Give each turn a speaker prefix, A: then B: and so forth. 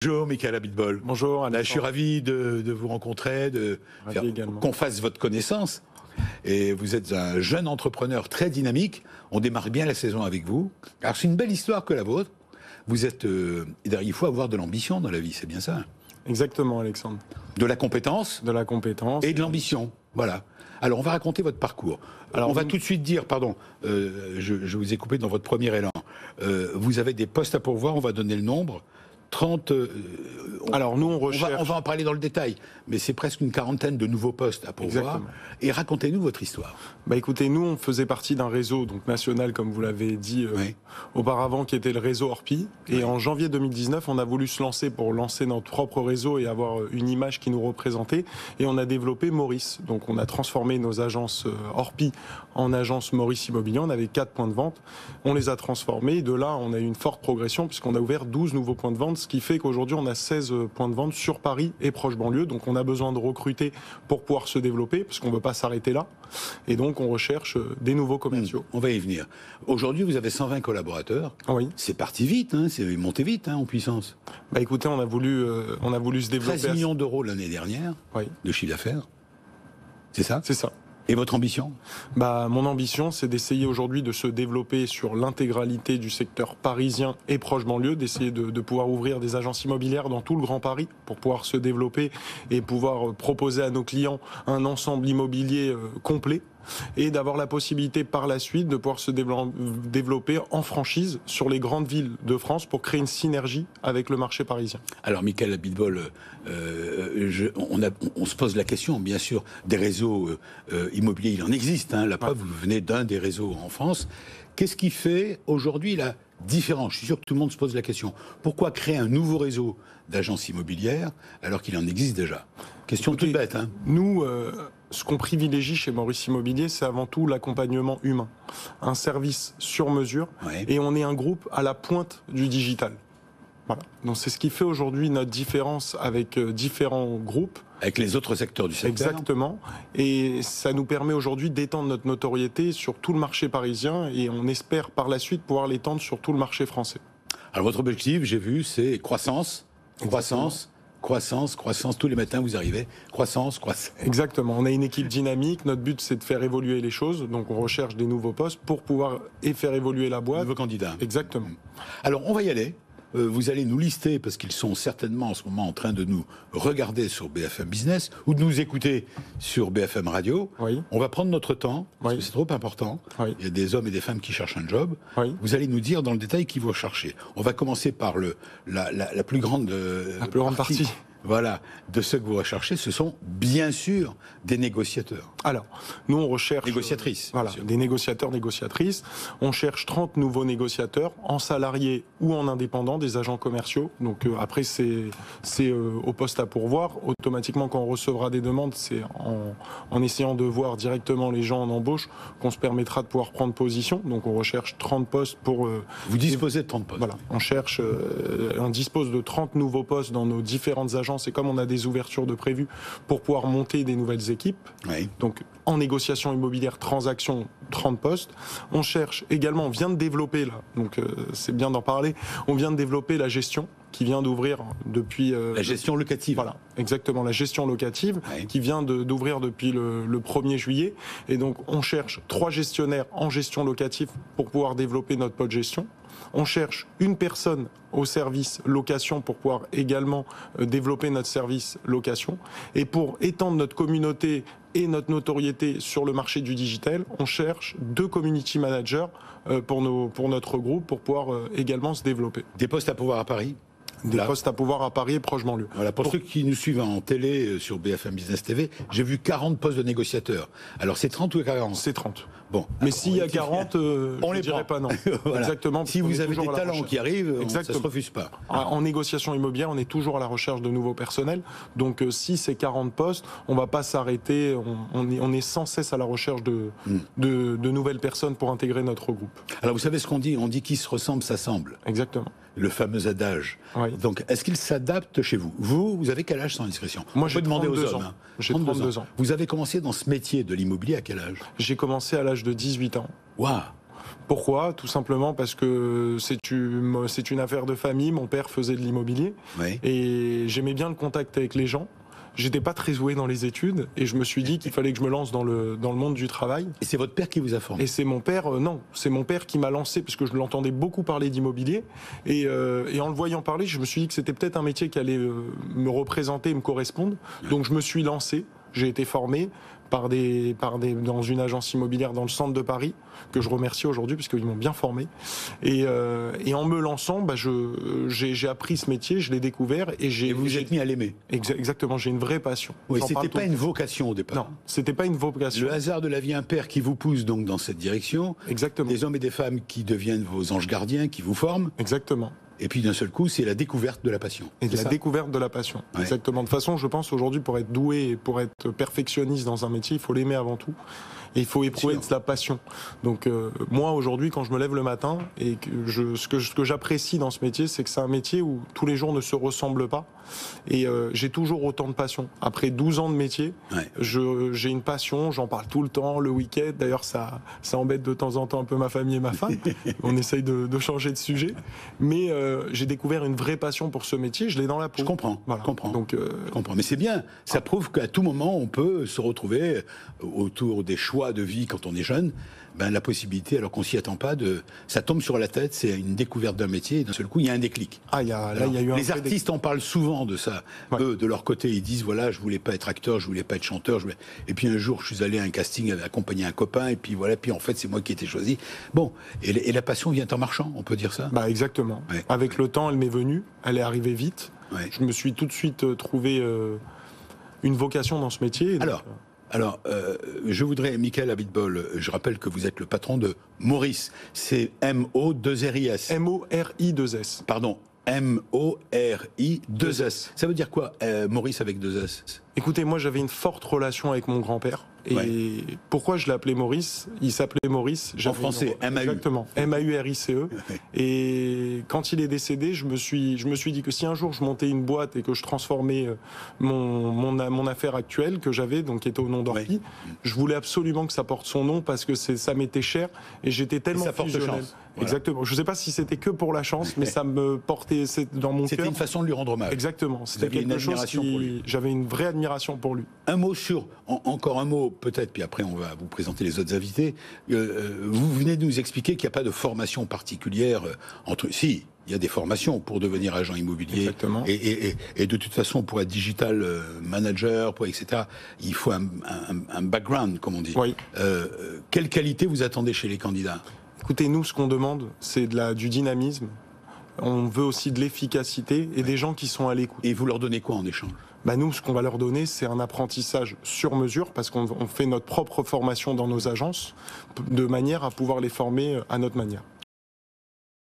A: Bonjour Michael Abitbol.
B: Bonjour
A: Là, je suis ravi de vous rencontrer, qu'on fasse votre connaissance. Et vous êtes un jeune entrepreneur très dynamique. On démarre bien la saison avec vous. Alors c'est une belle histoire que la vôtre. Vous êtes, il faut avoir de l'ambition dans la vie, c'est bien ça.
B: Exactement, Alexandre.
A: De la compétence.
B: De la compétence.
A: Et de l'ambition. Voilà. Alors on va raconter votre parcours. Alors on va tout de suite dire, pardon, je vous ai coupé dans votre premier élan. Vous avez des postes à pourvoir, on va donner le nombre. 30.
B: Alors nous on recherche.
A: On va en parler dans le détail, mais c'est presque une quarantaine de nouveaux postes à pourvoir.
B: Exactement.
A: Et racontez-nous votre histoire.
B: Bah écoutez, nous on faisait partie d'un réseau donc national, comme vous l'avez dit auparavant, qui était le réseau Orpi. Et en janvier 2019, on a voulu se lancer pour lancer notre propre réseau et avoir une image qui nous représentait. Et on a développé Maurice. Donc on a transformé nos agences Orpi en agences Maurice Immobilier. On avait 4 points de vente. On les a transformés. Et de là, on a eu une forte progression puisqu'on a ouvert 12 nouveaux points de vente, ce qui fait qu'aujourd'hui, on a 16 points de vente sur Paris et proche banlieue. Donc on a besoin de recruter pour pouvoir se développer, parce qu'on ne veut pas s'arrêter là. Et donc on recherche des nouveaux commerciaux.
A: On va y venir. Aujourd'hui, vous avez 120 collaborateurs.
B: Oui.
A: C'est parti vite, c'est monté vite en puissance.
B: Bah écoutez, on a voulu se développer.
A: 13 millions d'euros l'année dernière de chiffre d'affaires. C'est ça ?
B: C'est ça.
A: Et votre ambition ?
B: Mon ambition, c'est d'essayer aujourd'hui de se développer sur l'intégralité du secteur parisien et proche banlieue, d'essayer de pouvoir ouvrir des agences immobilières dans tout le Grand Paris pour pouvoir se développer et pouvoir proposer à nos clients un ensemble immobilier complet, et d'avoir la possibilité par la suite de pouvoir se développer en franchise sur les grandes villes de France pour créer une synergie avec le marché parisien.
A: Alors Michael Abitbol, on se pose la question, bien sûr, des réseaux immobiliers, il en existe, la preuve, vous venez d'un des réseaux en France. Qu'est-ce qui fait aujourd'hui la différence ? Je suis sûr que tout le monde se pose la question. Pourquoi créer un nouveau réseau d'agences immobilières alors qu'il en existe déjà ? Question toute bête.
B: Nous, ce qu'on privilégie chez Maurice Immobilier, c'est avant tout l'accompagnement humain. Un service sur mesure, et on est un groupe à la pointe du digital. Voilà. Donc c'est ce qui fait aujourd'hui notre différence avec différents groupes.
A: Avec les autres secteurs du secteur.
B: Exactement. Et ça nous permet aujourd'hui d'étendre notre notoriété sur tout le marché parisien, et on espère par la suite pouvoir l'étendre sur tout le marché français.
A: Alors votre objectif, j'ai vu, c'est croissance. Croissance, tous les matins vous arrivez, croissance.
B: Exactement, on a une équipe dynamique, notre but c'est de faire évoluer les choses, donc on recherche des nouveaux postes pour pouvoir faire évoluer la boîte.
A: Nouveaux candidats.
B: Exactement.
A: Alors on va y aller. Vous allez nous lister, parce qu'ils sont certainement en ce moment en train de nous regarder sur BFM Business ou de nous écouter sur BFM Radio.
B: Oui.
A: On va prendre notre temps, parce que c'est trop important.
B: Oui.
A: Il y a des hommes et des femmes qui cherchent un job.
B: Oui.
A: Vous allez nous dire dans le détail qui vont chercher. On va commencer par la plus grande
B: partie.
A: Voilà, de ceux que vous recherchez, ce sont bien sûr des négociateurs.
B: Alors, nous on recherche...
A: Négociatrices.
B: Voilà, des négociateurs, négociatrices. On cherche 30 nouveaux négociateurs, en salariés ou en indépendants, des agents commerciaux. Donc après, c'est au poste à pourvoir. Automatiquement, quand on recevra des demandes, c'est en essayant de voir directement les gens en embauche qu'on se permettra de pouvoir prendre position. Donc on recherche 30 postes pour...
A: Vous disposez de 30 postes.
B: Voilà, on dispose de 30 nouveaux postes dans nos différentes agences. Et comme on a des ouvertures de prévues pour pouvoir monter des nouvelles équipes, donc en négociation immobilière, transaction, 30 postes. On cherche également, on vient de développer là, donc c'est bien d'en parler, on vient de développer la gestion qui vient d'ouvrir depuis...
A: la gestion locative.
B: Voilà, exactement, la gestion locative qui vient d'ouvrir depuis le 1er juillet. Et donc on cherche 3 gestionnaires en gestion locative pour pouvoir développer notre pôle gestion. On cherche une personne au service location pour pouvoir également développer notre service location. Et pour étendre notre communauté et notre notoriété sur le marché du digital, on cherche 2 community managers pour notre groupe pour pouvoir également se développer.
A: Des postes à pouvoir à Paris ?
B: Des postes à pouvoir à Paris et proche banlieue.
A: Voilà, pour ceux qui nous suivent en télé sur BFM Business TV, j'ai vu 40 postes de négociateurs. Alors c'est 30 ou 40 ?
B: C'est 30.
A: Bon,
B: mais s'il y a 40,
A: on les
B: dirait pas non.
A: Voilà.
B: Exactement.
A: Si vous avez des talents qui arrivent, ça ne se refuse pas.
B: En négociation immobilière, on est toujours à la recherche de nouveaux personnels. Donc si c'est 40 postes, on ne va pas s'arrêter. On est sans cesse à la recherche de nouvelles personnes pour intégrer notre groupe.
A: Alors vous savez ce qu'on dit ? On dit qui se ressemble s'assemble.
B: Exactement.
A: Le fameux adage.
B: Oui.
A: Donc, est-ce qu'il s'adapte chez vous ? Vous avez quel âge sans indiscrétion ?
B: Moi, j'ai
A: demander
B: 32
A: aux hommes.
B: ans. J'ai 32 ans.
A: Vous avez commencé dans ce métier de l'immobilier à quel âge ?
B: J'ai commencé à l'âge de 18 ans.
A: Waouh !
B: Pourquoi ? Tout simplement parce que c'est une affaire de famille. Mon père faisait de l'immobilier et j'aimais bien le contact avec les gens. J'étais pas très doué dans les études et je me suis dit qu'il fallait que je me lance dans le monde du travail.
A: Et c'est votre père qui vous a formé ?
B: Et c'est mon père, non, c'est mon père qui m'a lancé parce que je l'entendais beaucoup parler d'immobilier et en le voyant parler, je me suis dit que c'était peut-être un métier qui allait me représenter, me correspondre. Donc je me suis lancé, j'ai été formé dans une agence immobilière dans le centre de Paris, que je remercie aujourd'hui parce qu'ils m'ont bien formé. Et en me lançant, j'ai appris ce métier, je l'ai découvert et
A: vous êtes mis à l'aimer.
B: Exactement, j'ai une vraie passion.
A: Oui, c'était pas une vocation au départ.
B: Non, c'était pas une vocation.
A: Le hasard de la vie impère qui vous pousse donc dans cette direction.
B: Exactement.
A: Des hommes et des femmes qui deviennent vos anges gardiens, qui vous forment.
B: Exactement.
A: Et puis d'un seul coup, c'est la découverte de la passion.
B: Et la découverte de la passion, exactement. De toute façon, je pense aujourd'hui, pour être doué et pour être perfectionniste dans un métier, il faut l'aimer avant tout. Et il faut éprouver de la passion. Donc moi, aujourd'hui, quand je me lève le matin, et que ce que j'apprécie dans ce métier, c'est que c'est un métier où tous les jours ne se ressemblent pas. Et j'ai toujours autant de passion. Après 12 ans de métier, j'ai une passion, j'en parle tout le temps, le week-end. D'ailleurs, ça embête de temps en temps un peu ma famille et ma femme. On essaye de changer de sujet. Mais j'ai découvert une vraie passion pour ce métier, je l'ai dans la peau.
A: Je comprends,
B: voilà.
A: Donc, je comprends. Mais c'est bien, ça prouve qu'à tout moment, on peut se retrouver autour des choix de vie quand on est jeune. La possibilité, alors qu'on s'y attend pas, ça tombe sur la tête, c'est une découverte d'un métier, et d'un seul coup, il y a un déclic.
B: Il y a eu
A: les artistes en parlent souvent de ça. Eux, de leur côté, ils disent, voilà, je voulais pas être acteur, je voulais pas être chanteur, et puis un jour, je suis allé à un casting, accompagner un copain, et puis voilà, puis en fait, c'est moi qui ai été choisi. Bon, et la passion vient en marchant, on peut dire ça ?
B: Exactement. Avec le temps, elle m'est venue, elle est arrivée vite. Je me suis tout de suite trouvé une vocation dans ce métier.
A: Alors, je voudrais, Michael Abitbol, je rappelle que vous êtes le patron de Moris. C'est M-O-2-R-I-S.
B: M-O-R-I-2-S.
A: Pardon, M-O-R-I-2-S. Ça veut dire quoi, Maurice avec 2 S ?
B: Écoutez, moi j'avais une forte relation avec mon grand-père. Et pourquoi je l'appelais Maurice ? Il s'appelait Maurice.
A: En français, M-A-U.
B: Exactement, M-A-U-R-I-C-E. Et quand il est décédé, je me suis dit que si un jour je montais une boîte et que je transformais mon affaire actuelle que j'avais, donc qui était au nom d'Orpi, je voulais absolument que ça porte son nom parce que ça m'était cher et j'étais tellement fusionnel. Exactement. Je ne sais pas si c'était que pour la chance, mais ça me portait dans mon cœur.
A: C'était une façon de lui rendre hommage.
B: Exactement. C'était quelque chose j'avais une vraie admiration pour lui.
A: Un mot encore un mot peut-être, puis après on va vous présenter les autres invités. Vous venez de nous expliquer qu'il n'y a pas de formation particulière Si, il y a des formations pour devenir agent immobilier.
B: Exactement.
A: Et de toute façon, pour être digital manager, etc., il faut un background, comme on dit.
B: Oui.
A: Quelle qualité vous attendez chez les candidats ?
B: Écoutez, nous, ce qu'on demande, c'est du dynamisme. On veut aussi de l'efficacité et des gens qui sont à l'écoute.
A: Et vous leur donnez quoi en échange ?
B: Nous, ce qu'on va leur donner, c'est un apprentissage sur mesure, parce qu'on fait notre propre formation dans nos agences, de manière à pouvoir les former à notre manière.